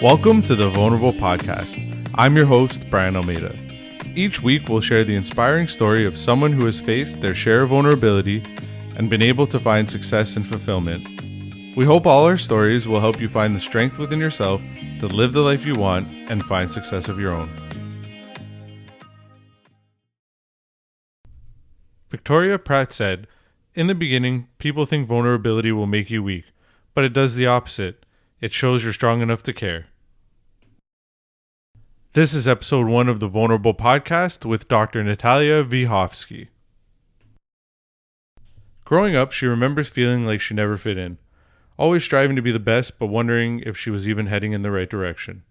Welcome to the Vulnerable Podcast. I'm your host, Brian Almeida. Each week, we'll share the inspiring story of someone who has faced their share of vulnerability and been able to find success and fulfillment. We hope all our stories will help you find the strength within yourself to live the life you want and find success of your own. Victoria Pratt said, "In the beginning, people think vulnerability will make you weak, but it does the opposite. It shows you're strong enough to care." This is episode 1 of the Vulnerable Podcast with Dr. Natalia Wiechowski. Growing up, she remembers feeling like she never fit in, always striving to be the best but wondering if she was even heading in the right direction.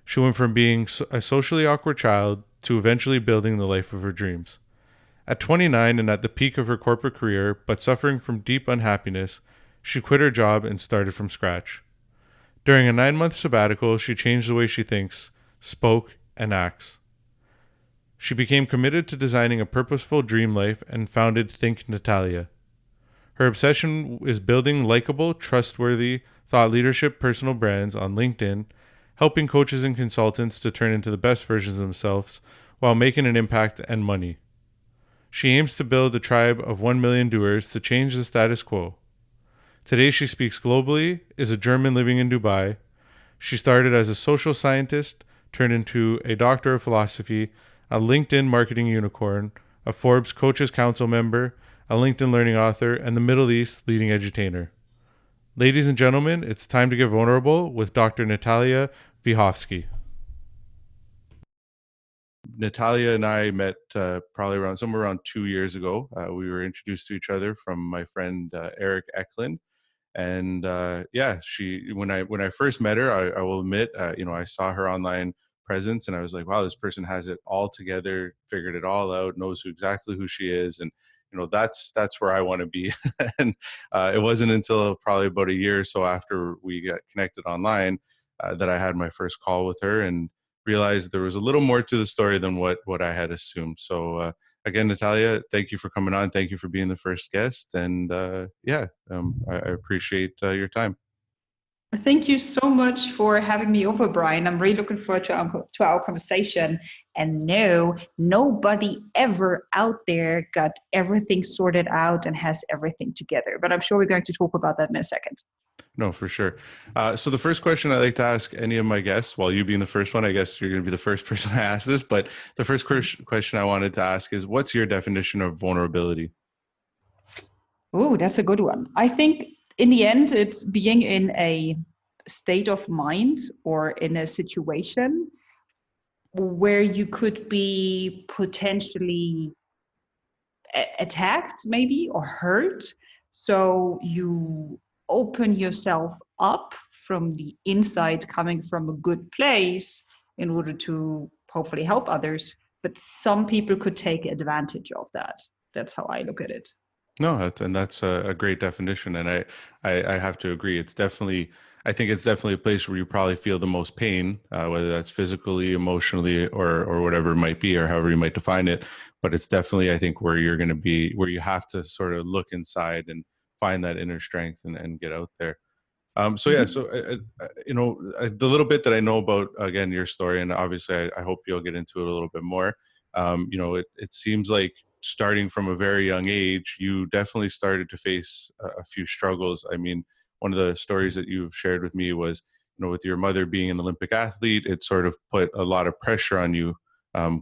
She went from being a socially awkward child to eventually building the life of her dreams. At 29 and at the peak of her corporate career, but suffering from deep unhappiness, she quit her job and started from scratch. During a 9-month sabbatical, she changed the way she thinks, spoke, and acts. She became committed to designing a purposeful dream life and founded Think Natalia. Her obsession is building likable, trustworthy, thought leadership personal brands on LinkedIn, helping coaches and consultants to turn into the best versions of themselves while making an impact and money. She aims to build a tribe of 1 million doers to change the status quo. Today she speaks globally, is a German living in Dubai. She started as a social scientist, turned into a doctor of philosophy, a LinkedIn marketing unicorn, a Forbes Coaches Council member, a LinkedIn learning author, and the Middle East leading edutainer. Ladies and gentlemen, it's time to get vulnerable with Dr. Natalia Wiechowski. Natalia and I met probably somewhere around 2 years ago. We were introduced to each other from my friend Eric Eklund. And when I first met her, I will admit, I saw her online presence and I was like, wow, this person has it all together, figured it all out, knows exactly who she is. And, that's where I want to be. And it wasn't until probably about a year or so after we got connected online that I had my first call with her and realized there was a little more to the story than what I had assumed. So, again, Natalia, thank you for coming on. Thank you for being the first guest. And I appreciate your time. Thank you so much for having me over, Brian. I'm really looking forward to our conversation. And no, nobody ever out there got everything sorted out and has everything together. But I'm sure we're going to talk about that in a second. No, for sure. So the first question I like to ask any of my guests, while you being the first one, I guess you're going to be the first person I ask this, but the first question I wanted to ask is, what's your definition of vulnerability? Oh, that's a good one. I think in the end, it's being in a state of mind or in a situation where you could be potentially attacked maybe or hurt. So you open yourself up from the inside, coming from a good place in order to hopefully help others. But some people could take advantage of that. That's how I look at it. No, that's a great definition. And I have to agree. I think it's definitely a place where you probably feel the most pain, whether that's physically, emotionally, or whatever it might be, or however you might define it. But it's definitely, I think, where you're going to be, where you have to sort of look inside and find that inner strength and get out there. The little bit that I know about, again, your story, and obviously I hope you'll get into it a little bit more. It seems like starting from a very young age, you definitely started to face a few struggles. I mean, one of the stories that you've shared with me was, with your mother being an Olympic athlete, it sort of put a lot of pressure on you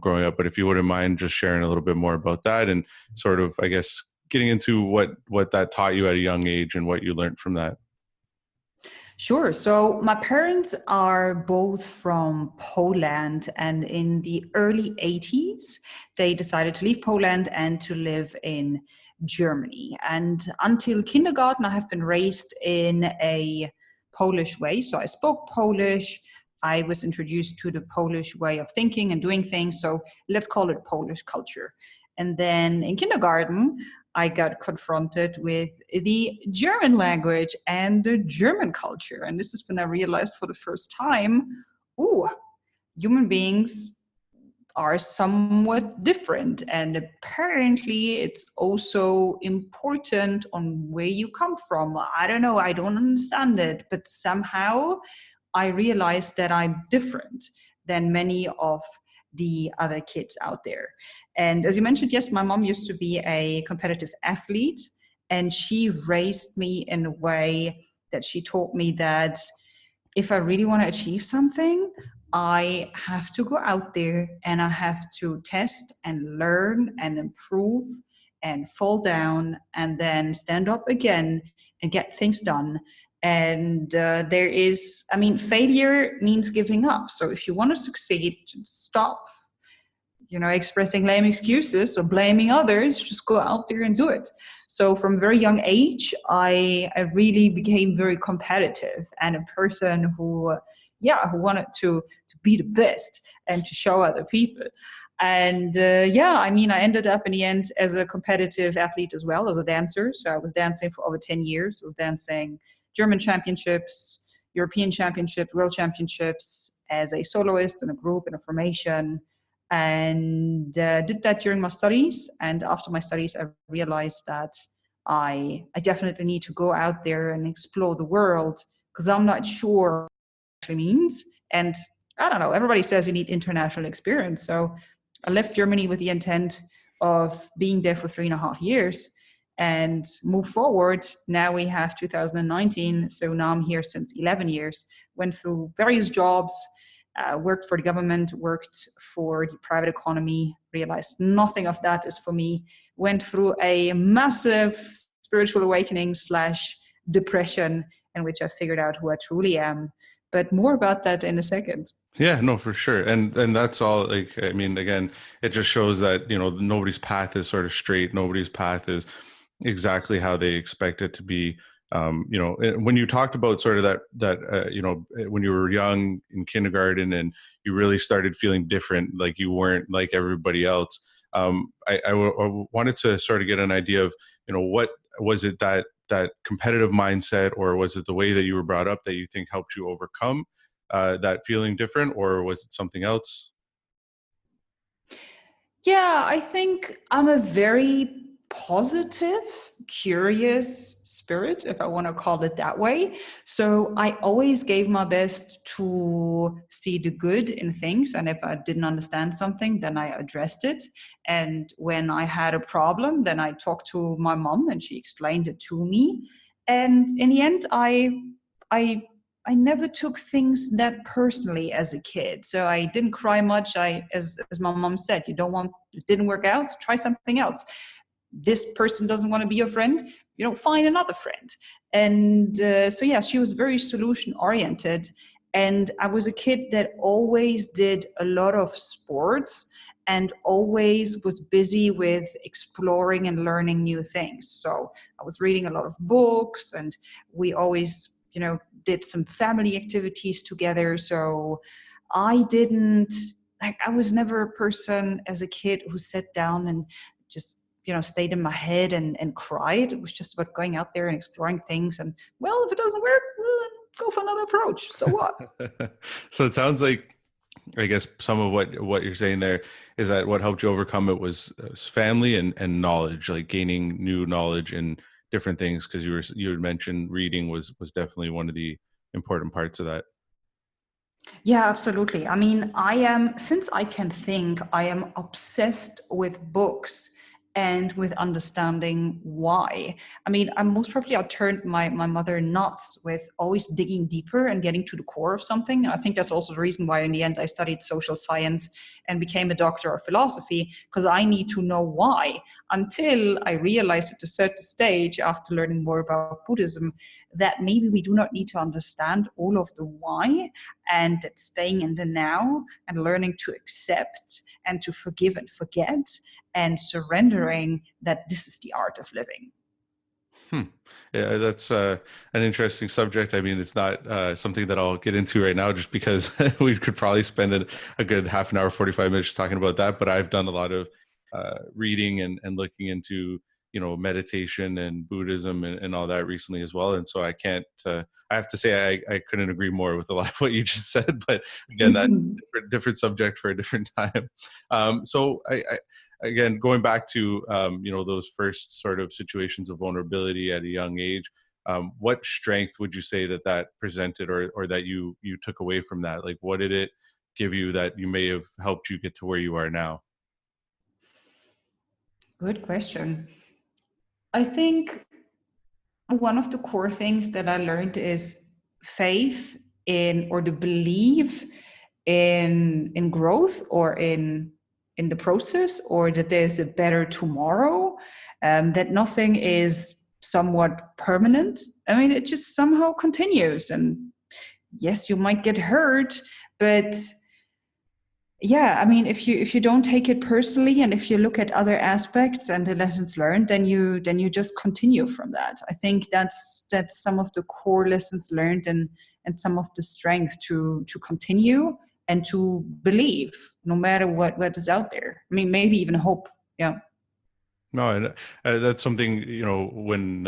growing up. But if you wouldn't mind just sharing a little bit more about that and sort of, I guess, getting into what that taught you at a young age and what you learned from that. Sure. So my parents are both from Poland, and in the early 80s, they decided to leave Poland and to live in Germany. And until kindergarten, I have been raised in a Polish way. So I spoke Polish. I was introduced to the Polish way of thinking and doing things. So let's call it Polish culture. And then in kindergarten, I got confronted with the German language and the German culture. And this is when I realized for the first time, human beings are somewhat different. And apparently it's also important on where you come from. I don't know, I don't understand it, but somehow I realized that I'm different than many of the other kids out there. And as you mentioned, yes, my mom used to be a competitive athlete, and she raised me in a way that she taught me that if I really want to achieve something, I have to go out there and I have to test and learn and improve and fall down and then stand up again and get things done. And there is, I mean, failure means giving up. So if you want to succeed, stop, expressing lame excuses or blaming others. Just go out there and do it. So from a very young age, I really became very competitive and a person who wanted to be the best and to show other people. And I mean, I ended up in the end as a competitive athlete as well, as a dancer. So I was dancing for over 10 years. I was dancing German championships, European championships, world championships, as a soloist in a group, in a formation, and did that during my studies. And after my studies, I realized that I definitely need to go out there and explore the world, because I'm not sure what it actually means. And I don't know, everybody says you need international experience. So I left Germany with the intent of being there for 3.5 years and move forward. Now we have 2019. So now I'm here since 11 years, went through various jobs, worked for the government, worked for the private economy, realized nothing of that is for me, went through a massive spiritual awakening / depression in which I figured out who I truly am. But more about that in a second. Yeah, no, for sure. And that's all, like, I mean, again, it just shows that, nobody's path is sort of straight. Nobody's path is exactly how they expect it to be. When you talked about sort of when you were young in kindergarten and you really started feeling different, like you weren't like everybody else. I wanted to sort of get an idea of, what was it that competitive mindset, or was it the way that you were brought up that you think helped you overcome that feeling different, or was it something else? Yeah, I think I'm a very positive, curious spirit, if I want to call it that way. So I always gave my best to see the good in things. And if I didn't understand something, then I addressed it. And when I had a problem, then I talked to my mom and she explained it to me. And in the end, I I never took things that personally as a kid. So I didn't cry much. As my mom said, it didn't work out, try something else. This person doesn't want to be your friend, find another friend. And she was very solution oriented. And I was a kid that always did a lot of sports and always was busy with exploring and learning new things. So I was reading a lot of books, and we always did some family activities together. So I didn't, I was never a person as a kid who sat down and just, stayed in my head and cried. It was just about going out there and exploring things. And well, if it doesn't work, well, go for another approach. So what? So it sounds like, I guess some of what you're saying there is that what helped you overcome it was family and knowledge, like gaining new knowledge and different things, because you had mentioned reading was definitely one of the important parts of that. Yeah, absolutely. I mean, since I can think, I am obsessed with books and with understanding why. I mean, I turned my mother nuts with always digging deeper and getting to the core of something. I think that's also the reason why in the end I studied social science and became a doctor of philosophy, because I need to know why, until I realized at a certain stage after learning more about Buddhism that maybe we do not need to understand all of the why, and that staying in the now and learning to accept and to forgive and forget and surrendering, that this is the art of living. Yeah, that's an interesting subject. I mean, it's not something that I'll get into right now, just because we could probably spend a good half an hour, 45 minutes talking about that. But I've done a lot of reading and looking into, meditation and Buddhism and all that recently as well. And so I can't, I have to say, I couldn't agree more with a lot of what you just said. But again, that's a different subject for a different time. So again, going back to those first sort of situations of vulnerability at a young age, What strength would you say that presented, or that you took away from that? Like, what did it give you that you may have helped you get to where you are now? Good question. I think one of the core things that I learned is faith in, or the belief in growth, or in the process, or that there's a better tomorrow, that nothing is somewhat permanent. I mean, it just somehow continues. And yes, you might get hurt, but yeah, I mean, if you don't take it personally, and if you look at other aspects and the lessons learned, then you just continue from that. I think that's some of the core lessons learned, and some of the strength to continue and to believe no matter what is out there. I mean, maybe even hope. Yeah. No, and that's something, when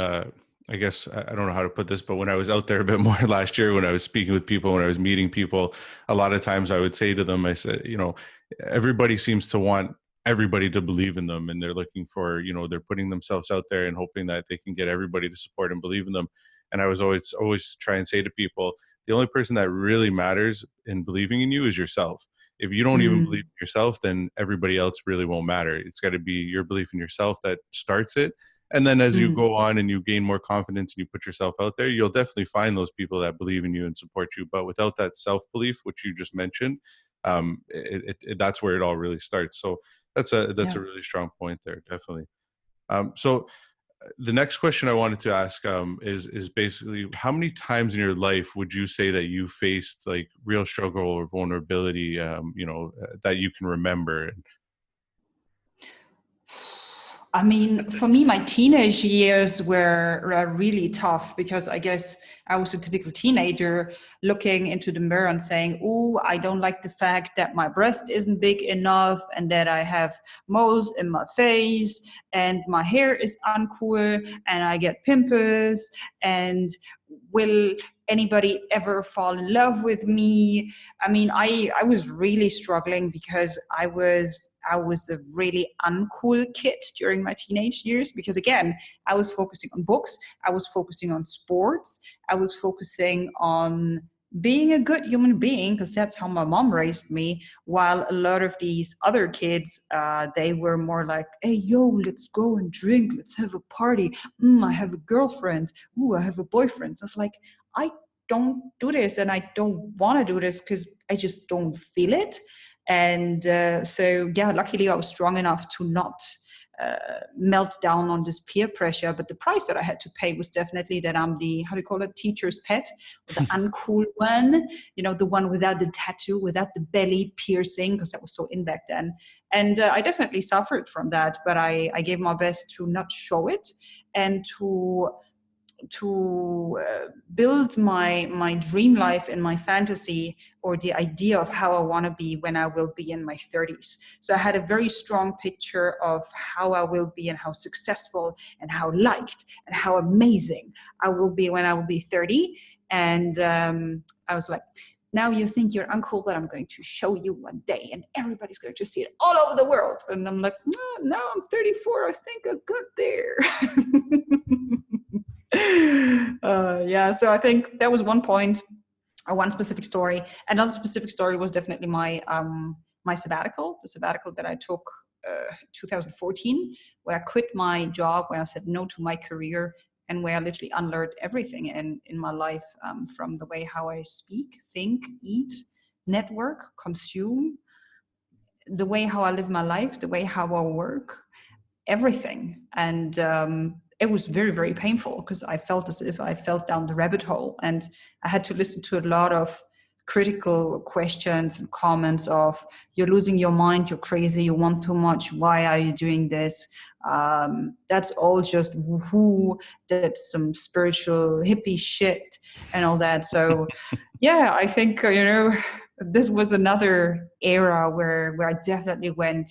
I guess I don't know how to put this, but when I was out there a bit more last year, when I was speaking with people, when I was meeting people, a lot of times I would say to them, I said, everybody seems to want everybody to believe in them, and they're looking for, they're putting themselves out there and hoping that they can get everybody to support and believe in them. And I was always try and say to people, the only person that really matters in believing in you is yourself. If you don't even believe in yourself, then everybody else really won't matter. It's got to be your belief in yourself that starts it. And then as you go on and you gain more confidence and you put yourself out there, you'll definitely find those people that believe in you and support you. But without that self-belief, which you just mentioned, that's where it all really starts. So that's a really strong point there, definitely. So the next question I wanted to ask is basically, how many times in your life would you say that you faced like real struggle or vulnerability, that you can remember? I mean, for me, my teenage years were really tough, because I guess I was a typical teenager looking into the mirror and saying, "Oh, I don't like the fact that my breast isn't big enough, and that I have moles in my face, and my hair is uncool, and I get pimples, and will anybody ever fall in love with me?" I mean, I was really struggling, because I was a really uncool kid during my teenage years, because again, I was focusing on books, I was focusing on sports, I was focusing on being a good human being, because that's how my mom raised me, while a lot of these other kids, they were more like, "Hey, yo, let's go and drink, let's have a party. I have a girlfriend. Ooh, I have a boyfriend." It's like, I don't do this, and I don't want to do this, because I just don't feel it. And so, yeah, luckily I was strong enough to not melt down on this peer pressure. But the price that I had to pay was definitely that I'm the, how do you call it, teacher's pet, or the uncool one, the one without the tattoo, without the belly piercing, because that was so in back then. And I definitely suffered from that, but I gave my best to not show it, and to build my dream life and my fantasy, or the idea of how I want to be when I will be in my 30s. So I had a very strong picture of how I will be, and how successful, and how liked, and how amazing I will be when I will be 30. And I was like, "Now you think you're uncool, but I'm going to show you one day, and everybody's going to see it all over the world." And I'm like, "No, now I'm 34. I think I got there." Yeah, so I think that was one point, or one specific story. Another specific story was definitely my my sabbatical, the sabbatical that I took 2014, where I quit my job, where I said no to my career, and where I literally unlearned everything in my life, from the way how I speak, think, eat, network, consume, the way how I live my life, the way how I work, everything. And it was very, very painful, because I felt as if I fell down the rabbit hole, and I had to listen to a lot of critical questions and comments of, "You're losing your mind, you're crazy, you want too much, why are you doing this?" That's all just woohoo, that's some spiritual hippie shit and all that. So yeah, I think this was another era where I definitely went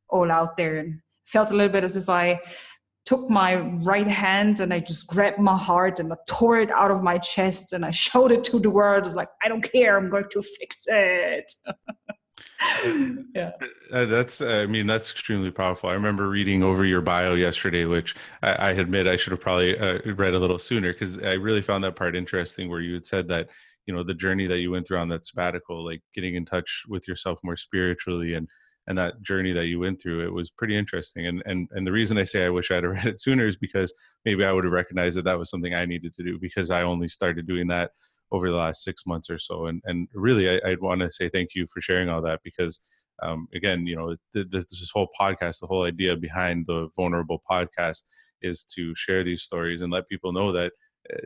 all out there, and felt a little bit as if I took my right hand and I just grabbed my heart and I tore it out of my chest, and I showed it to the world. It's like, "I don't care, I'm going to fix it." Yeah. That's, I mean, that's extremely powerful. I remember reading over your bio yesterday, which I admit I should have probably read a little sooner, because I really found that part interesting, where you had said that, the journey that you went through on that sabbatical, like getting in touch with yourself more spiritually, and that journey that you went through, it was pretty interesting. And the reason I say I wish I'd have read it sooner is because maybe I would have recognized that that was something I needed to do, because I only started doing that over the last 6 months or so. And really, I'd want to say thank you for sharing all that, because again, this whole podcast, the whole idea behind the Vulnerable podcast is to share these stories and let people know that,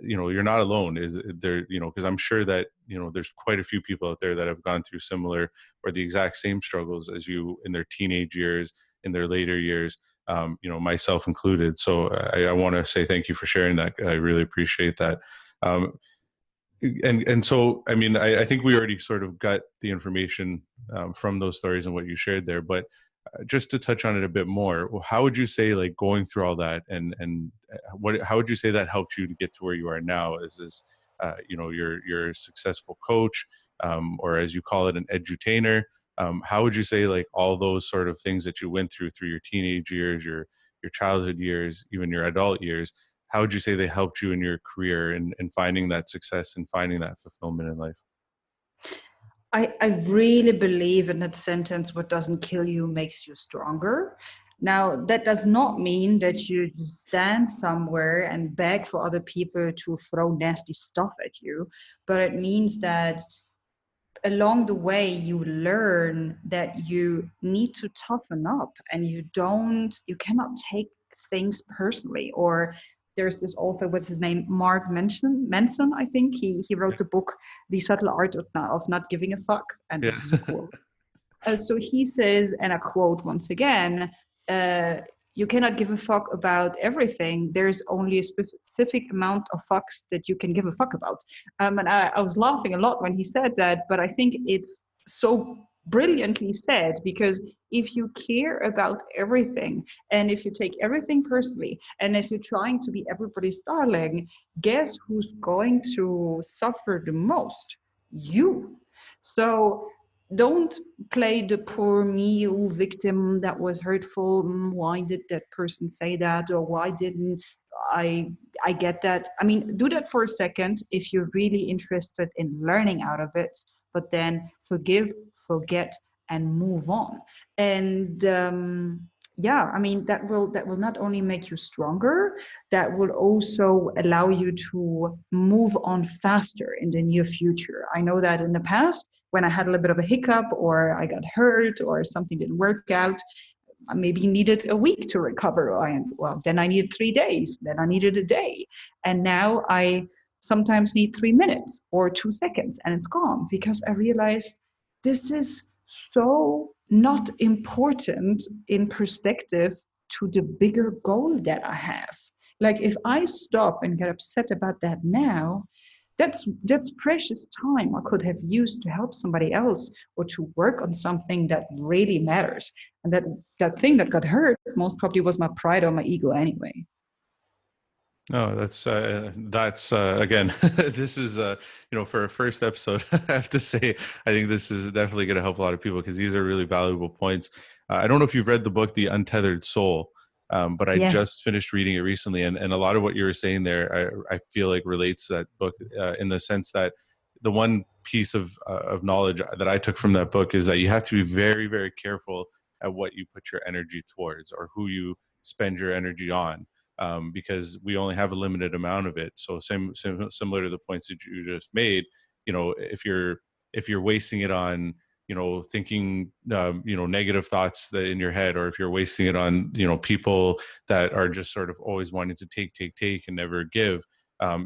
you're not alone. Is there, because I'm sure that, there's quite a few people out there that have gone through similar or the exact same struggles as you in their teenage years, in their later years, myself included. So I want to say thank you for sharing that. I really appreciate that. Um, and so, I mean, I think we already sort of got the information from those stories and what you shared there, but just to touch on it a bit more, how would you say, like, going through all that, and how would you say that helped you to get to where you are now? Is this, you're a successful coach, or as you call it, an edutainer? How would you say, like, all those sort of things that you went through your teenage years, your childhood years, even your adult years, how would you say they helped you in your career and finding that success and finding that fulfillment in life? I really believe in that sentence, what doesn't kill you makes you stronger. Now, that does not mean that you just stand somewhere and beg for other people to throw nasty stuff at you, but it means that along the way you learn that you need to toughen up, and you cannot take things personally. Or there's this author, what's his name, Mark Manson, I think. He wrote the book The Subtle Art of Not Giving a Fuck, and Yeah. this is a quote. So he says, and I quote once again, uh, you cannot give a fuck about everything. There's only a specific amount of fucks that you can give a fuck about. And I was laughing a lot when he said that, but I think it's so brilliantly said, because if you care about everything, and if you take everything personally, and if you're trying to be everybody's darling, guess who's going to suffer the most? You. So don't play the poor me victim that was hurtful. Why did that person say that? Or why didn't I I get that? I mean, do that for a second if you're really interested in learning out of it, but then forgive, forget, and move on. And yeah, I mean, that will not only make you stronger, that will also allow you to move on faster in the near future. I know that in the past, when I had a little bit of a hiccup, or I got hurt, or something didn't work out, I maybe needed a week to recover. Well, then I needed 3 days, then I needed a day. And now I sometimes need 3 minutes or 2 seconds, and it's gone, because I realized this is so not important in perspective to the bigger goal that I have. Like, if I stop and get upset about that now, that's precious time I could have used to help somebody else, or to work on something that really matters. And that thing that got hurt most probably was my pride or my ego anyway. No, that's again, this is for a first episode, I have to say, I think this is definitely going to help a lot of people, because these are really valuable points. I don't know if you've read the book The Untethered Soul, but I Yes. just finished reading it recently, and a lot of what you were saying there, I feel like relates to that book, in the sense that the one piece of knowledge that I took from that book is that you have to be very, very careful at what you put your energy towards, or who you spend your energy on, because we only have a limited amount of it. So similar to the points that you just made, if you're wasting it on, thinking, negative thoughts that in your head, or if you're wasting it on, people that are just sort of always wanting to take and never give,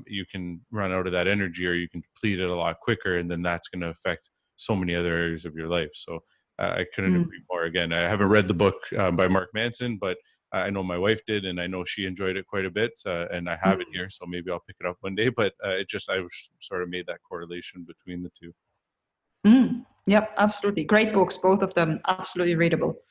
you can run out of that energy, or you can deplete it a lot quicker, and then that's going to affect so many other areas of your life. So I couldn't Mm. agree more. Again, I haven't read the book by Mark Manson, but I know my wife did, and I know she enjoyed it quite a bit. And I have it Mm. here, so maybe I'll pick it up one day. But I sort of made that correlation between the two. Mm. Yep, absolutely. Great books, both of them, absolutely readable.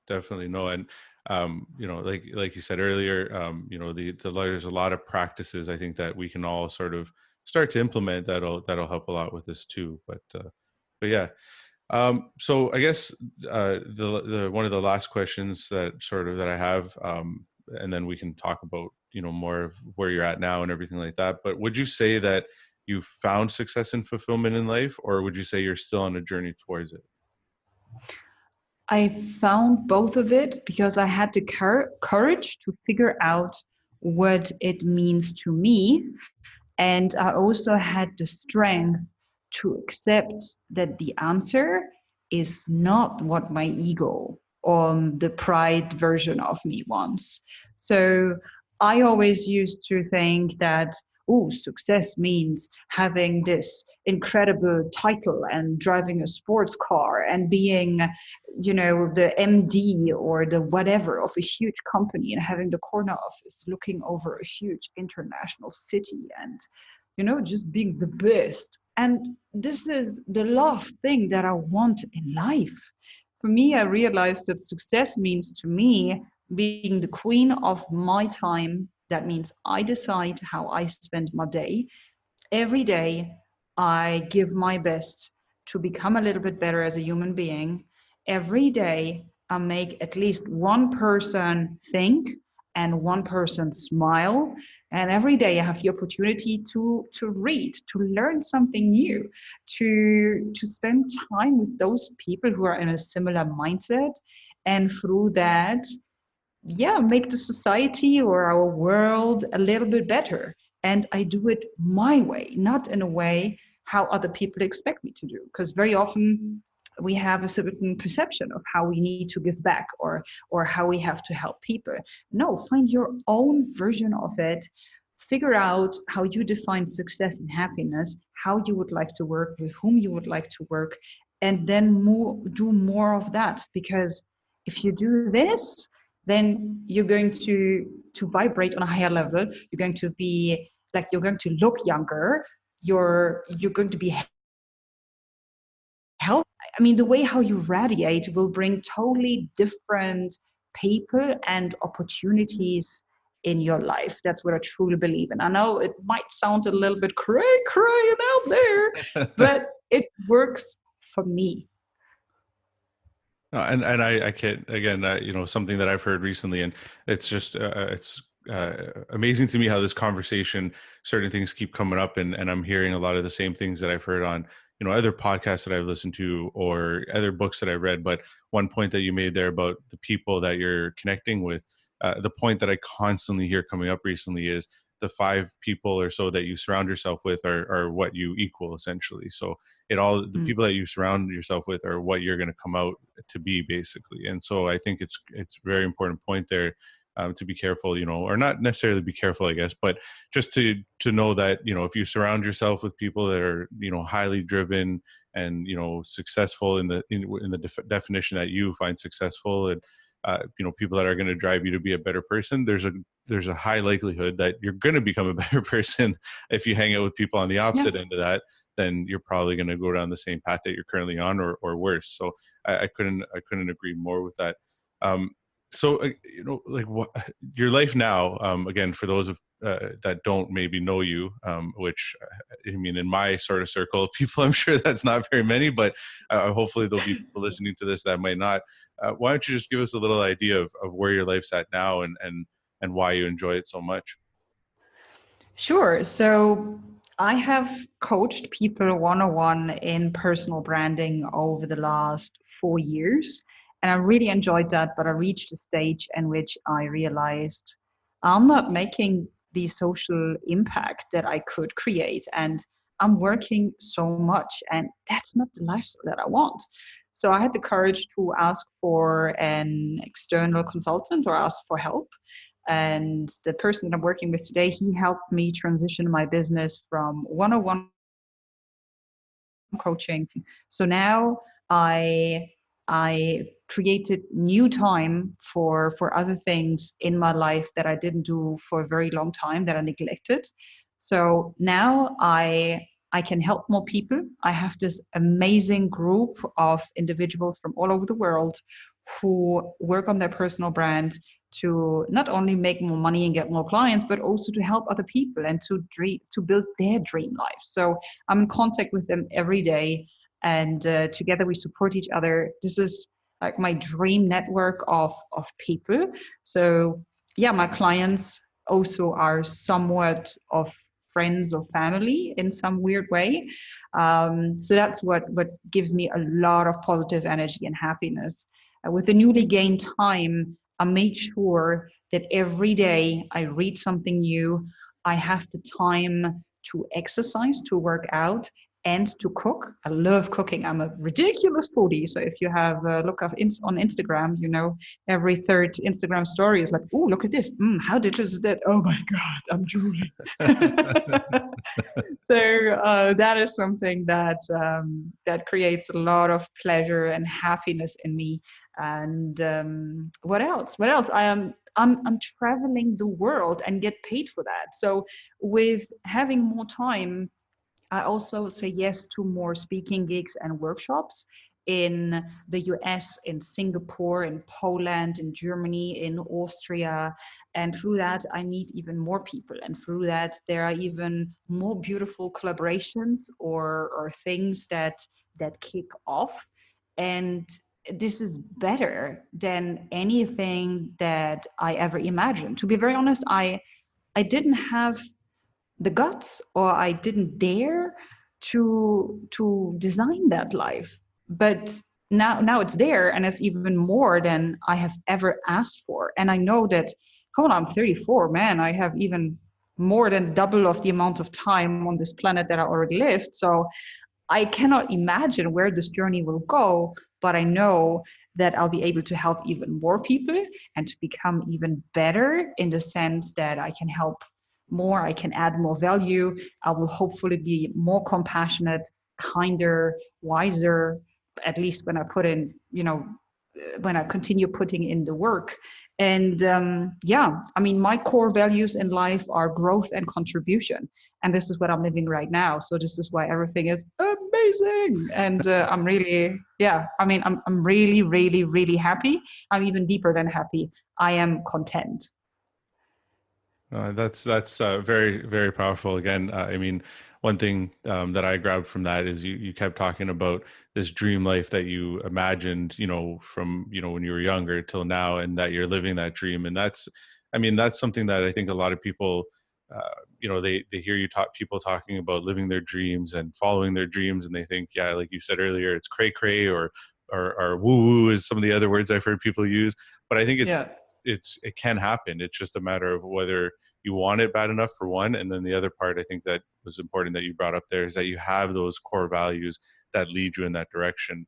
Definitely no, and like you said earlier, there's a lot of practices I think that we can all sort of start to implement that'll help a lot with this too. But yeah. So I guess the one of the last questions that I have, and then we can talk about more of where you're at now and everything like that. But would you say that you found success and fulfillment in life, or would you say you're still on a journey towards it? I found both of it because I had the courage to figure out what it means to me. And I also had the strength to accept that the answer is not what my ego or the pride version of me wants. So I always used to think that, oh, success means having this incredible title and driving a sports car and being, the MD or the whatever of a huge company and having the corner office looking over a huge international city and, just being the best. And this is the last thing that I want in life. For me, I realized that success means to me being the queen of my time. That means I decide how I spend my day. Every day, I give my best to become a little bit better as a human being. Every day, I make at least one person think and one person smile. And every day, I have the opportunity to read, to learn something new, to spend time with those people who are in a similar mindset. And through that, make the society or our world a little bit better. And I do it my way, not in a way how other people expect me to do. Because very often we have a certain perception of how we need to give back or how we have to help people. No, find your own version of it. Figure out how you define success and happiness, how you would like to work, with whom you would like to work, and then do more of that. Because if you do this, then you're going to vibrate on a higher level. You're going to be like, you're going to look younger. You're going to be healthy. I mean, the way how you radiate will bring totally different people and opportunities in your life. That's what I truly believe. And I know it might sound a little bit crying out there, but it works for me. And I can't, again, something that I've heard recently, and it's just it's amazing to me how this conversation, certain things keep coming up, and I'm hearing a lot of the same things that I've heard on other podcasts that I've listened to or other books that I read. But one point that you made there about the people that you're connecting with, the point that I constantly hear coming up recently is the 5 people or so that you surround yourself with are what you equal, essentially. So the people that you surround yourself with are what you're going to come out to be, basically. And so I think it's a very important point there, to be careful, or not necessarily be careful, I guess, but just to know that, if you surround yourself with people that are, highly driven and, successful in the definition that you find successful, and, people that are going to drive you to be a better person, there's a high likelihood that you're going to become a better person. If you hang out with people on the opposite end of that, then you're probably going to go down the same path that you're currently on, or worse. So I couldn't agree more with that. So like what your life now, again, for those of that don't maybe know you, which I mean, in my sort of circle of people, I'm sure that's not very many, but hopefully there'll be people listening to this that might not. Why don't you just give us a little idea of where your life's at now, and why you enjoy it so much? Sure. So I have coached people one-on-one in personal branding over the last 4 years. And I really enjoyed that, but I reached a stage in which I realized I'm not making the social impact that I could create. And I'm working so much, and that's not the lifestyle that I want. So I had the courage to ask for an external consultant or ask for help. And the person that I'm working with today, he helped me transition my business from one-on-one coaching. So now I created new time for other things in my life that I didn't do for a very long time, that I neglected. So now I can help more people. I have this amazing group of individuals from all over the world who work on their personal brand to not only make more money and get more clients, but also to help other people and to build their dream life. So I'm in contact with them every day. and together we support each other. This is like my dream network of people. So yeah, my clients also are somewhat of friends or family in some weird way. So that's what gives me a lot of positive energy and happiness. With the newly gained time, I make sure that every day I read something new. I have the time to exercise, to work out, and to cook. I love cooking. I'm a ridiculous foodie. So if you have a look on Instagram, you know, every third Instagram story is like, oh, look at this. How delicious is that? Oh my God, I'm drooling. So that is something that that creates a lot of pleasure and happiness in me. And what else? What else? I'm traveling the world and get paid for that. So with having more time, I also say yes to more speaking gigs and workshops in the US, in Singapore, in Poland, in Germany, in Austria. And through that, I meet even more people. And through that, there are even more beautiful collaborations or things that kick off. And this is better than anything that I ever imagined. To be very honest, I didn't have the guts, or I didn't dare to design that life. But now it's there, and it's even more than I have ever asked for. And I know that, come on, I'm 34, man. I have even more than double of the amount of time on this planet that I already lived. So I cannot imagine where this journey will go, but I know that I'll be able to help even more people and to become even better, in the sense that I can help more, I can add more value. I will hopefully be more compassionate, kinder, wiser, at least when I put in, you know, when I continue putting in the work. And yeah, I mean, my core values in life are growth and contribution. And this is what I'm living right now. So this is why everything is amazing. And I'm really, yeah, I mean, I'm really, really, really happy. I'm even deeper than happy. I am content. That's very, very powerful. Again, I mean, one thing that I grabbed from that is you kept talking about this dream life that you imagined, you know, from, you know, when you were younger till now, and that you're living that dream. And that's, I mean, that's something that I think a lot of people, you know, they hear you talk, people talking about living their dreams and following their dreams, and they think, yeah, like you said earlier, it's cray cray or woo woo is some of the other words I've heard people use. But I think Yeah. it can happen. It's just a matter of whether you want it bad enough, for one, and then the other part I think that was important that you brought up there is that you have those core values that lead you in that direction.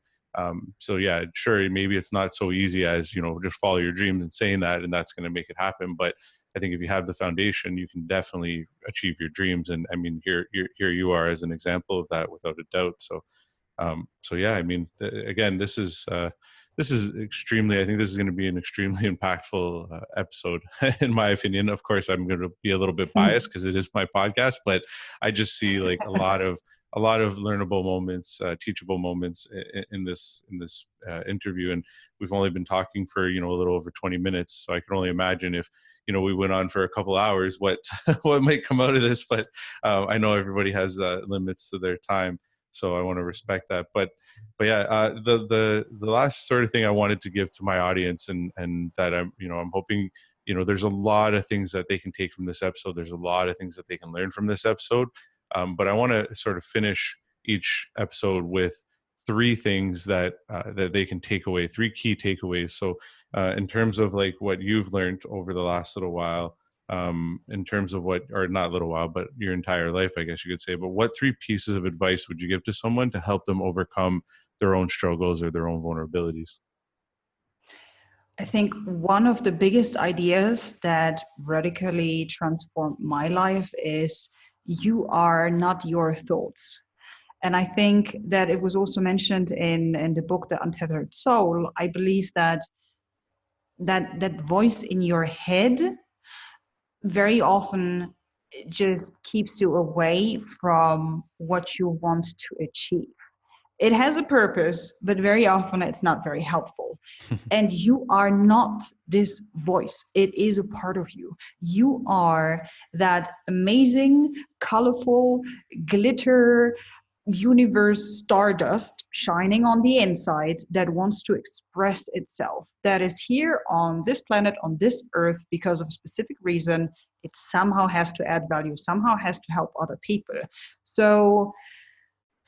So yeah, sure, maybe it's not so easy as, you know, just follow your dreams and saying that, and that's going to make it happen. But I think if you have the foundation, you can definitely achieve your dreams. And I mean, here you are as an example of that, without a doubt. So yeah, I mean, again, this is extremely, I think this is going to be an extremely impactful episode, in my opinion. Of course, I'm going to be a little bit biased because it is my podcast, but I just see like a lot of learnable moments, teachable moments in this interview. And we've only been talking for, you know, a little over 20 minutes. So I can only imagine if, you know, we went on for a couple hours, what what might come out of this. But I know everybody has limits to their time, so I want to respect that. But yeah, the last sort of thing I wanted to give to my audience, and that I'm, you know, I'm hoping, you know, there's a lot of things that they can take from this episode. There's a lot of things that they can learn from this episode. But I want to sort of finish each episode with three things that that they can take away, three key takeaways. So in terms of like what you've learned over the last little while, in terms of what, or not little while, but your entire life, I guess you could say, but what three pieces of advice would you give to someone to help them overcome their own struggles or their own vulnerabilities? I think one of the biggest ideas that radically transformed my life is you are not your thoughts. And I think that it was also mentioned in the book, The Untethered Soul. I believe that that voice in your head very often just keeps you away from what you want to achieve. It has a purpose, but very often it's not very helpful. And you are not this voice. It is a part of you. You are that amazing, colorful, glitter, universe stardust shining on the inside that wants to express itself, that is here on this planet, on this earth, because of a specific reason. It somehow has to add value, somehow has to help other people. So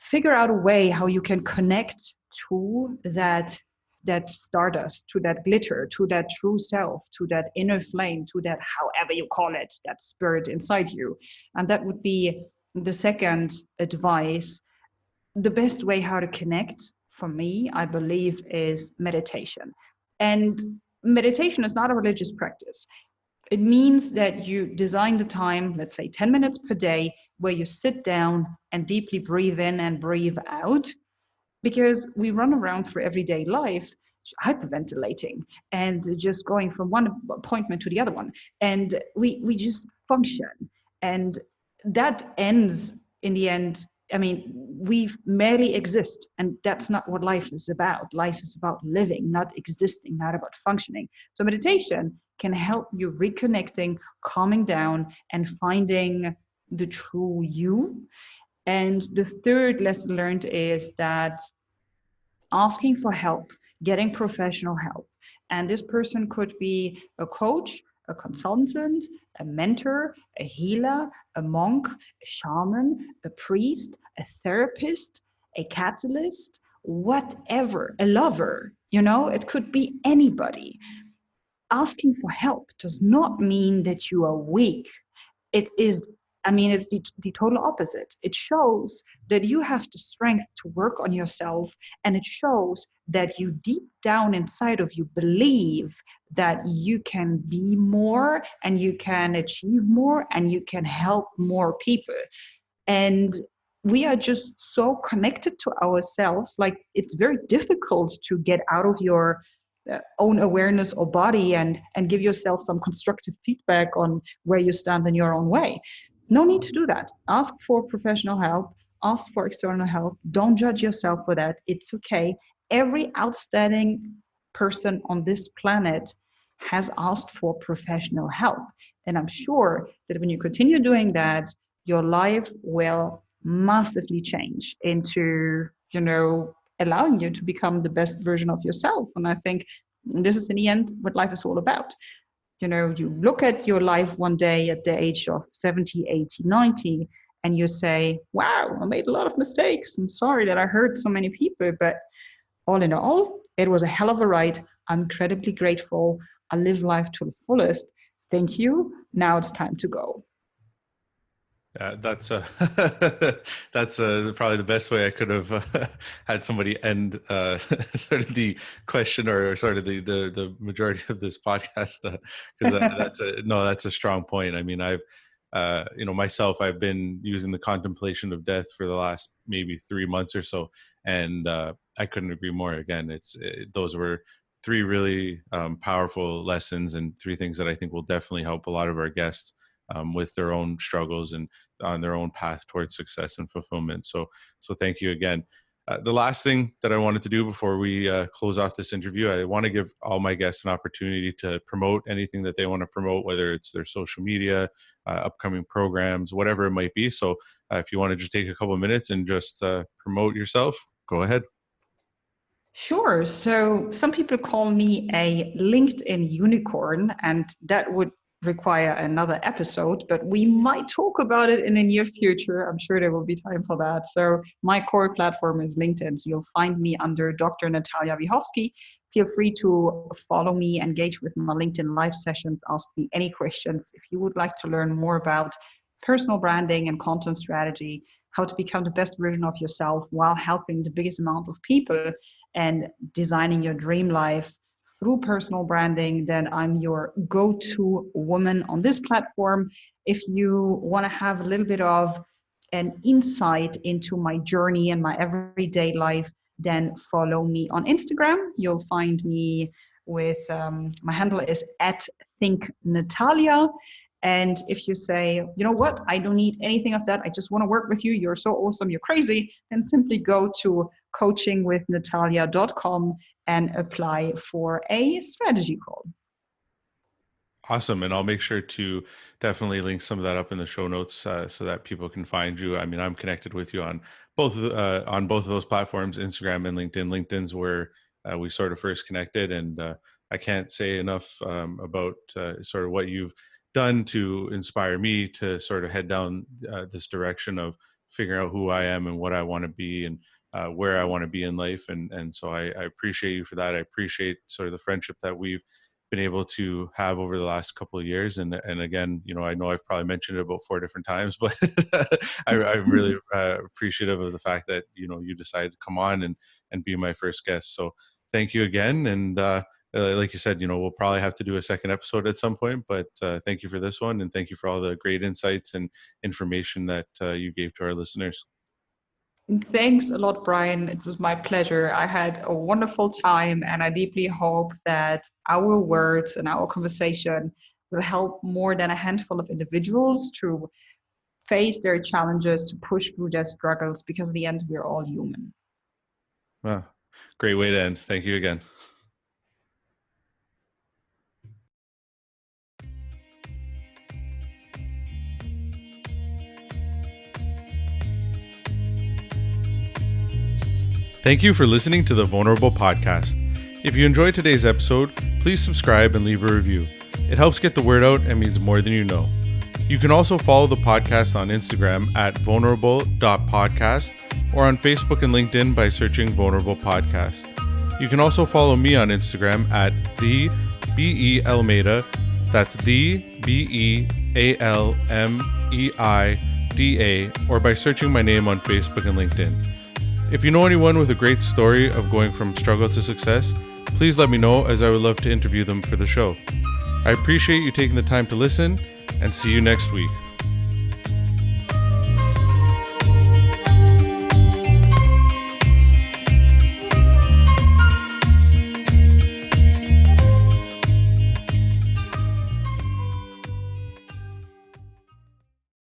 figure out a way how you can connect to that stardust, to that glitter, to that true self, to that inner flame, to that, however you call it, that spirit inside you. And that would be the second advice. The best way how to connect for me, I believe, is meditation. And meditation is not a religious practice. It means that you design the time, let's say 10 minutes per day, where you sit down and deeply breathe in and breathe out, because we run around through everyday life hyperventilating and just going from one appointment to the other one. And we just function. And that ends in the end. I mean, we merely exist, and that's not what life is about. Life is about living, not existing, not about functioning. So meditation can help you reconnecting, calming down, and finding the true you. And the third lesson learned is that asking for help, getting professional help. And this person could be a coach, a consultant, a mentor, a healer, a monk, a shaman, a priest, a therapist, a catalyst, whatever, a lover, it could be anybody. Asking for help does not mean that you are weak. It is, it's the total opposite. It shows that you have the strength to work on yourself, and it shows that you deep down inside of you believe that you can be more and you can achieve more and you can help more people. And we are just so connected to ourselves. Like, it's very difficult to get out of your own awareness or body and give yourself some constructive feedback on where you stand in your own way. No need to do that. Ask for professional help, ask for external help. Don't judge yourself for that. It's okay. Every outstanding person on this planet has asked for professional help. And I'm sure that when you continue doing that, your life will massively change into, allowing you to become the best version of yourself. And I think this is in the end what life is all about. You look at your life one day at the age of 70, 80, 90, and you say, wow, I made a lot of mistakes. I'm sorry that I hurt so many people, but all in all, it was a hell of a ride. I'm incredibly grateful. I live life to the fullest. Thank you. Now it's time to go. That's that's probably the best way I could have had somebody end sort of the question or sort of the majority of this podcast, because that's a strong point. I mean, I've myself, I've been using the contemplation of death for the last maybe 3 months or so, and I couldn't agree more. Again, those were 3 really powerful lessons and 3 things that I think will definitely help a lot of our guests with their own struggles and on their own path towards success and fulfillment. So thank you again. The last thing that I wanted to do before we close off this interview, I want to give all my guests an opportunity to promote anything that they want to promote, whether it's their social media, upcoming programs, whatever it might be. So if you want to just take a couple of minutes and just promote yourself, go ahead. Sure. So some people call me a LinkedIn unicorn, and that would require another episode, but we might talk about it in the near future. I'm sure there will be time for that. So my core platform is LinkedIn. So you'll find me under Dr. Natalia Wiechowski. Feel free to follow me, engage with my LinkedIn live sessions, ask me any questions. If you would like to learn more about personal branding and content strategy, how to become the best version of yourself while helping the biggest amount of people and designing your dream life through personal branding, then I'm your go-to woman on this platform. If you want to have a little bit of an insight into my journey and my everyday life, then follow me on Instagram. You'll find me with, my handle is @thinknatalia. And if you say, you know what, I don't need anything of that, I just want to work with you, you're so awesome, you're crazy, then simply go to coachingwithnatalia.com and apply for a strategy call. Awesome. And I'll make sure to definitely link some of that up in the show notes so that people can find you. I mean, I'm connected with you on both of those platforms, Instagram and LinkedIn. LinkedIn's where we sort of first connected. And I can't say enough about sort of what you've done to inspire me to sort of head down this direction of figuring out who I am and what I want to be and where I want to be in life. And so I appreciate you for that. I appreciate sort of the friendship that we've been able to have over the last couple of years. And again, I know I've probably mentioned it about 4 different times, but I'm really appreciative of the fact that, you decided to come on and be my first guest. So thank you again. And like you said, we'll probably have to do a second episode at some point, but thank you for this one. And thank you for all the great insights and information that you gave to our listeners. Thanks a lot, Brian. It was my pleasure. I had a wonderful time, and I deeply hope that our words and our conversation will help more than a handful of individuals to face their challenges, to push through their struggles, because in the end, we're all human. Wow. Great way to end. Thank you again. Thank you for listening to the VulnerABLE podcast. If you enjoyed today's episode, please subscribe and leave a review. It helps get the word out and means more than you know. You can also follow the podcast on Instagram at vulnerable.podcast or on Facebook and LinkedIn by searching VulnerABLE Podcast. You can also follow me on Instagram at @BEAlmeida. That's BEALMEIDA, or by searching my name on Facebook and LinkedIn. If you know anyone with a great story of going from struggle to success, please let me know, as I would love to interview them for the show. I appreciate you taking the time to listen, and see you next week.